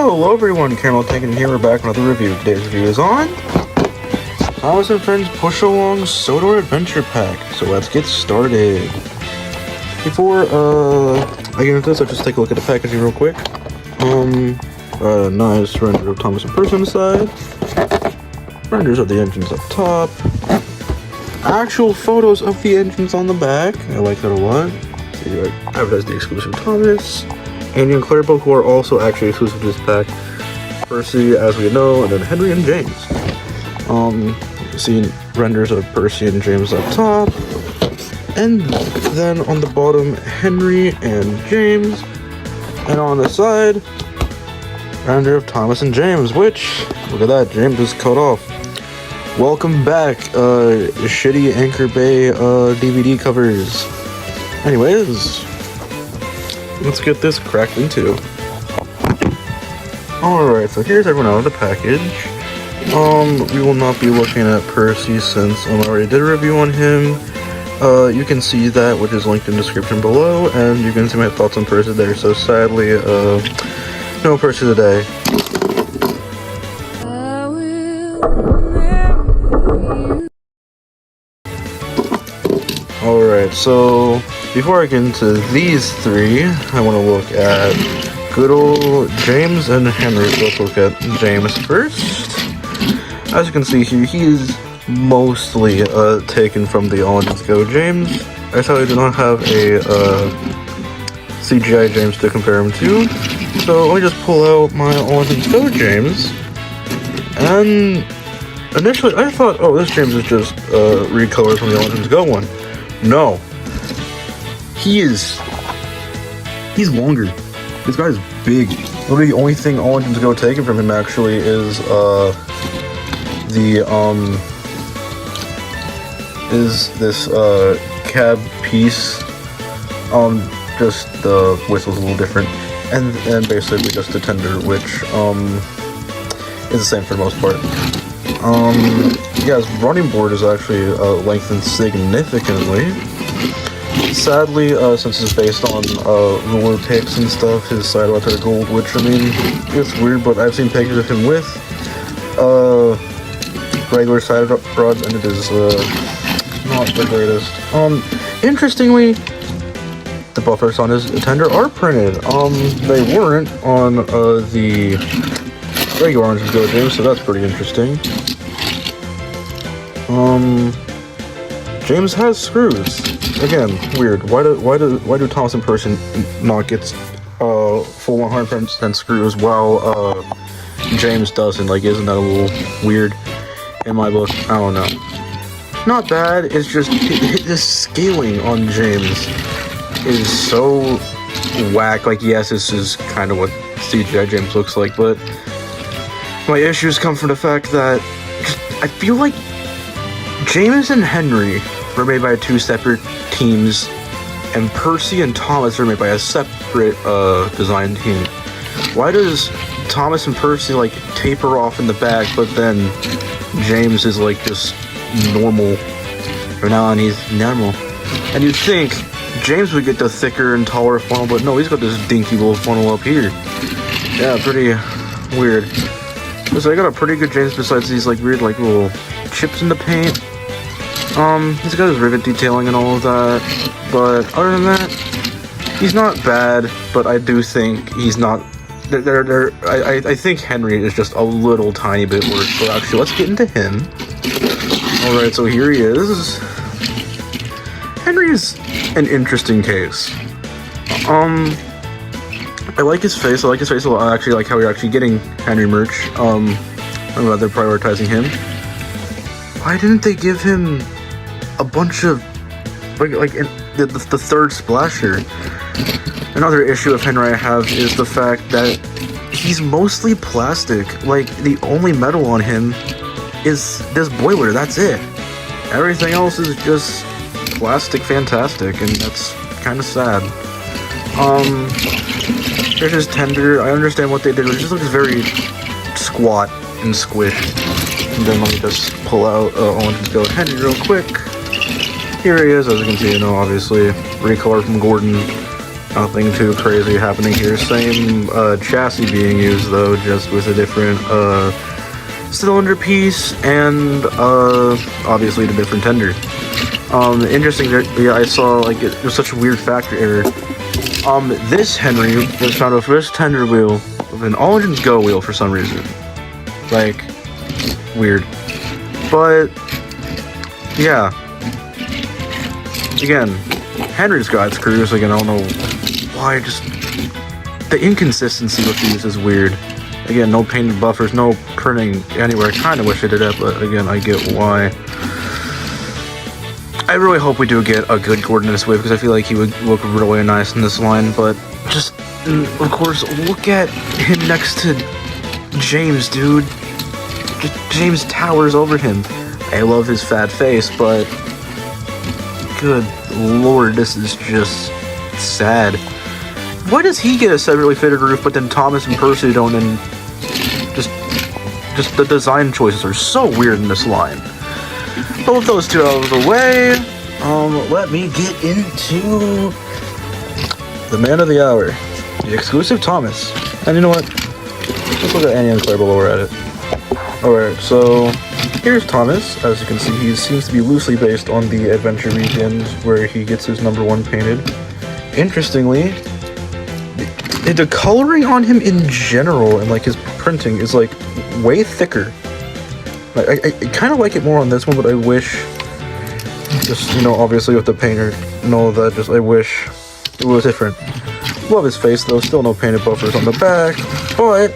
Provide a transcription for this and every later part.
Hello everyone, Caramel Tankin here, we're back with another review. Today's review is on Thomas and Friends Push Along Sodor Adventure Pack. So let's get started. Before I get into this, I'll just take a look at the packaging real quick. Nice render of Thomas and Friends on the side. Renders of the engines up top. Actual photos of the engines on the back. I like that a lot. Advertise the exclusive Thomas. Andy and Claire both who are also actually exclusive to this pack. Percy, as we know, and then Henry and James. You see renders of Percy and James up top. And then on the bottom, Henry and James. And on the side, render of Thomas and James, which, look at that, James is cut off. Welcome back, shitty Anchor Bay DVD covers. Anyways, let's get this cracked into. Alright, so here's everyone out of the package. We will not be looking at Percy since I already did a review on him. You can see that, which is linked in the description below, and you can see my thoughts on Percy there. So sadly, no Percy today. Alright, so before I get into these three, I want to look at good old James and Henry. So let's look at James first. As you can see here, he is mostly taken from the All Engines Go James. I sadly do not have a CGI James to compare him to, so let me just pull out my All Engines Go James. And initially I thought, oh, this James is just recolored from the All Engines Go one. No. He's longer. This guy's big. Literally the only thing All Engines Go taken from him actually is this cab piece. Just the whistle's a little different. And basically just the tender, which is the same for the most part. Yeah, his running board is actually lengthened significantly. Sadly, since it's based on roller picks and stuff, his sidewalks are gold, which, I mean, it's weird, but I've seen pictures of him with regular side rods, and it is not the greatest. Interestingly, the buffers on his tender are printed. They weren't on the regular Orange Go James, so that's pretty interesting. James has screws. Again, weird. Why do Thomas and Percy not get full 100% screws while James doesn't? Like, isn't that a little weird in my book? I don't know. Not bad. It's just the scaling on James is so whack. Like, yes, this is kind of what CGI James looks like, but my issues come from the fact that I feel like James and Henry were made by two separate teams, and Percy and Thomas were made by a separate design team. Why does Thomas and Percy like taper off in the back, but then James is like just normal? From now on, he's normal. And you'd think James would get the thicker and taller funnel, but no, he's got this dinky little funnel up here. Yeah, pretty weird. So I got a pretty good James besides these like weird like little chips in the paint. He's got his rivet detailing and all of that, but other than that, he's not bad. But I do think he's not. I think Henry is just a little tiny bit worse. So actually, let's get into him. All right, so here he is. Henry is an interesting case. I like his face. I like his face a lot. I actually like how we're actually getting Henry merch. I'm glad they're prioritizing him. Why didn't they give him a bunch of like the third splasher? Another issue of Henry I have is the fact that he's mostly plastic. Like, the only metal on him is this boiler. That's it. Everything else is just plastic fantastic, and that's kind of sad. There's his tender. I understand what they did. It just looks very squat and squished. And then let me just pull out All Engines Go Henry real quick. Here he is, as you can see, obviously, recolor from Gordon. Nothing too crazy happening here. Same chassis being used though, just with a different cylinder piece and obviously the different tender. Interesting that, yeah, I saw like it was such a weird factory error. This Henry was found with this tender wheel with an all engines go wheel for some reason. Like, weird. But yeah. Again, Henry's got screws. Again, I don't know why. Just the inconsistency with these is weird. Again, no painted buffers, no printing anywhere. I kind of wish I did that, but again, I get why. I really hope we do get a good Gordon in this wave because I feel like he would look really nice in this line. But just, of course, look at him next to James, dude. Just James towers over him. I love his fat face, but good lord, this is just sad. Why does he get a separately fitted roof, but then Thomas and Percy don't? And just the design choices are so weird in this line. But with those two out of the way, let me get into the man of the hour, the exclusive Thomas. And you know what? Let's look at Annie and Claire while we're at it. Alright, so here's Thomas. As you can see, he seems to be loosely based on the Adventure Weekends, where he gets his #1 painted. Interestingly, the coloring on him in general and like his printing is like way thicker. Like, I kind of like it more on this one, but I wish, just, you know, obviously with the painter and all of that, just I wish it was different. Love his face though, still no painted buffers on the back, but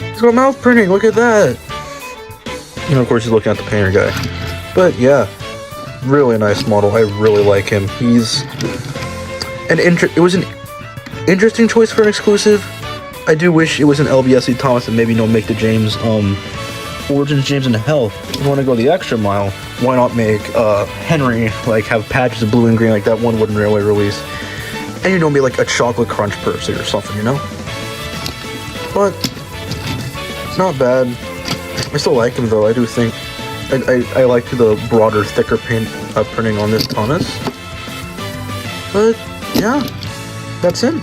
he's got mouth printing, look at that. You know, of course he's looking at the painter guy. But yeah, really nice model, I really like him. He's it was an interesting choice for an exclusive. I do wish it was an LBSC Thomas and maybe no make the James, Origins James in Hell. If you want to go the extra mile, why not make Henry like have patches of blue and green like that one Wooden Railway release, and you know, be like a chocolate crunch Percy or something, you know. But not bad. I still like him though. I do think I like the broader, thicker printing on this Thomas. But yeah, that's him.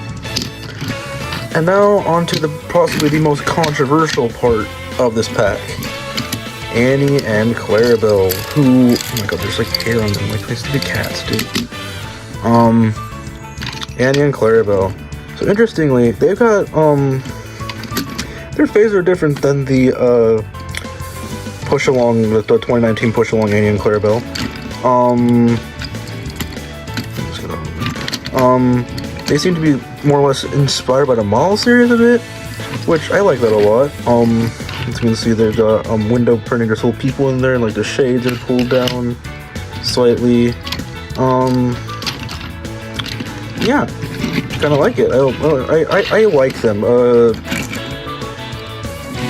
And now on to the possibly the most controversial part of this pack. Annie and Clarabelle, who, oh my god, there's like hair on them, like they stupid cats, dude. Annie and Clarabelle. So interestingly, they've got, their phases are different than the, push along, the 2019 push along Annie and Clarabelle. They seem to be more or less inspired by the model series a bit, which I like that a lot. As you can see, they've got window printing. There's little people in there, and like the shades are pulled down slightly. Yeah, kind of like it. I like them.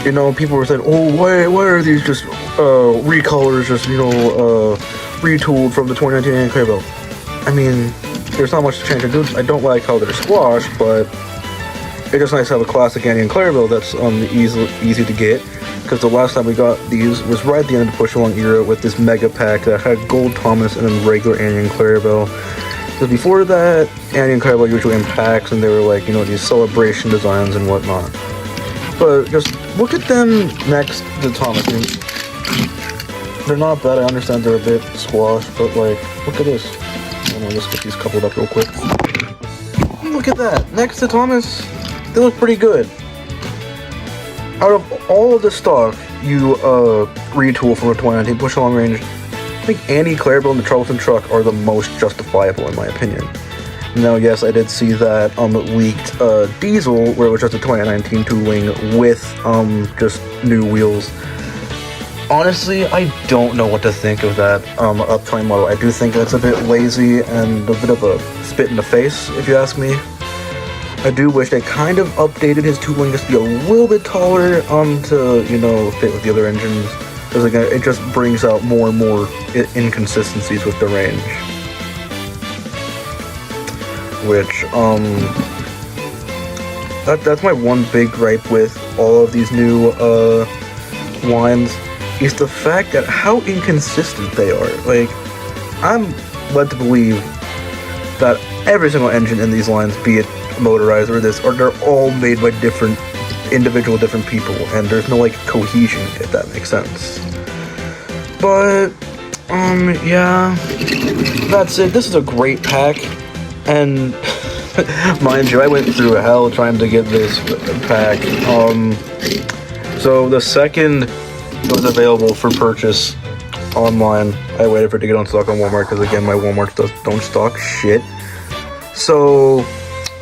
You know, people were saying, "Oh, why are these just recolors, just, you know, retooled from the 2019 Annie Clarabelle?" I mean, there's not much to change. I don't like how they're squashed, but it's just nice to have a classic Annie and Clarabelle that's easy to get, because the last time we got these was right at the end of the push along era with this mega pack that had gold Thomas and then regular Annie and Clarabelle. Because before that, Annie and Clarabelle usually in packs, and they were like, you know, these celebration designs and whatnot. But just look at them next to Thomas. I mean, they're not bad. I understand they're a bit squashed, but like, look at this. I'm gonna just get these coupled up real quick. Look at that. Next to Thomas, they look pretty good. Out of all of the stock you retool from a 2019 push along range, I think Annie, Clarabelle, and the Troublesome Truck are the most justifiable in my opinion. Now, yes, I did see that leaked Diesel, where it was just a 2019 tooling with just new wheels. Honestly, I don't know what to think of that upcoming model. I do think that's a bit lazy and a bit of a spit in the face, if you ask me. I do wish they kind of updated his tooling just to be a little bit taller to, you know, fit with the other engines. Because again, it just brings out more and more inconsistencies with the range. Which, that's my one big gripe with all of these new lines, is the fact that how inconsistent they are. Like, I'm led to believe that every single engine in these lines, be it motorized or this, or they're all made by different people, and there's no like cohesion, if that makes sense. But yeah, that's it. This is a great pack, and mind you, I went through hell trying to get this pack. So the second it was available for purchase online, I waited for it to get on stock on Walmart, because again, my Walmart don't stock shit. So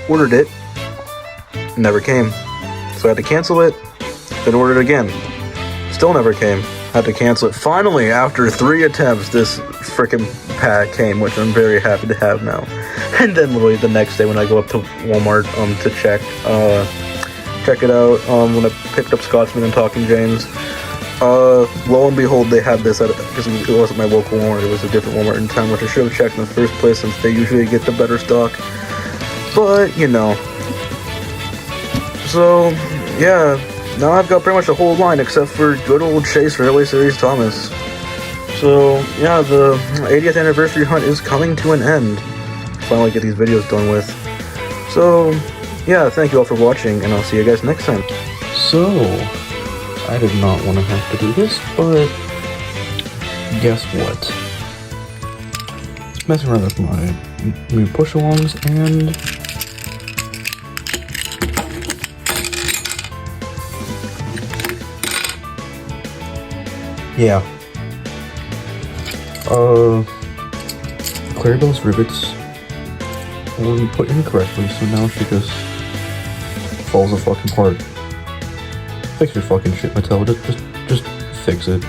ordered it, never came. So I had to cancel it, then ordered it again. Still never came. Had to cancel it. Finally, after 3 attempts, this freaking pack came, which I'm very happy to have now. And then literally the next day when I go up to Walmart to check it out, when I picked up Scotsman and Talking James, lo and behold, they had this because it wasn't my local Walmart, it was a different Walmart in town, which I should have checked in the first place since they usually get the better stock. But, you know. So, yeah, now I've got pretty much the whole line except for good old Chase Railway Series Thomas. So, yeah, the 80th anniversary hunt is coming to an end. Finally get these videos done with. So, yeah, thank you all for watching, and I'll see you guys next time. So, I did not want to have to do this, but guess what? Messing around with my new push-alongs, and yeah. Clarabelle's rivets were put in correctly, so now she just falls the fucking apart. Fix your fucking shit, Mattel. Just fix it.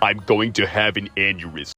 I'm going to have an aneurysm.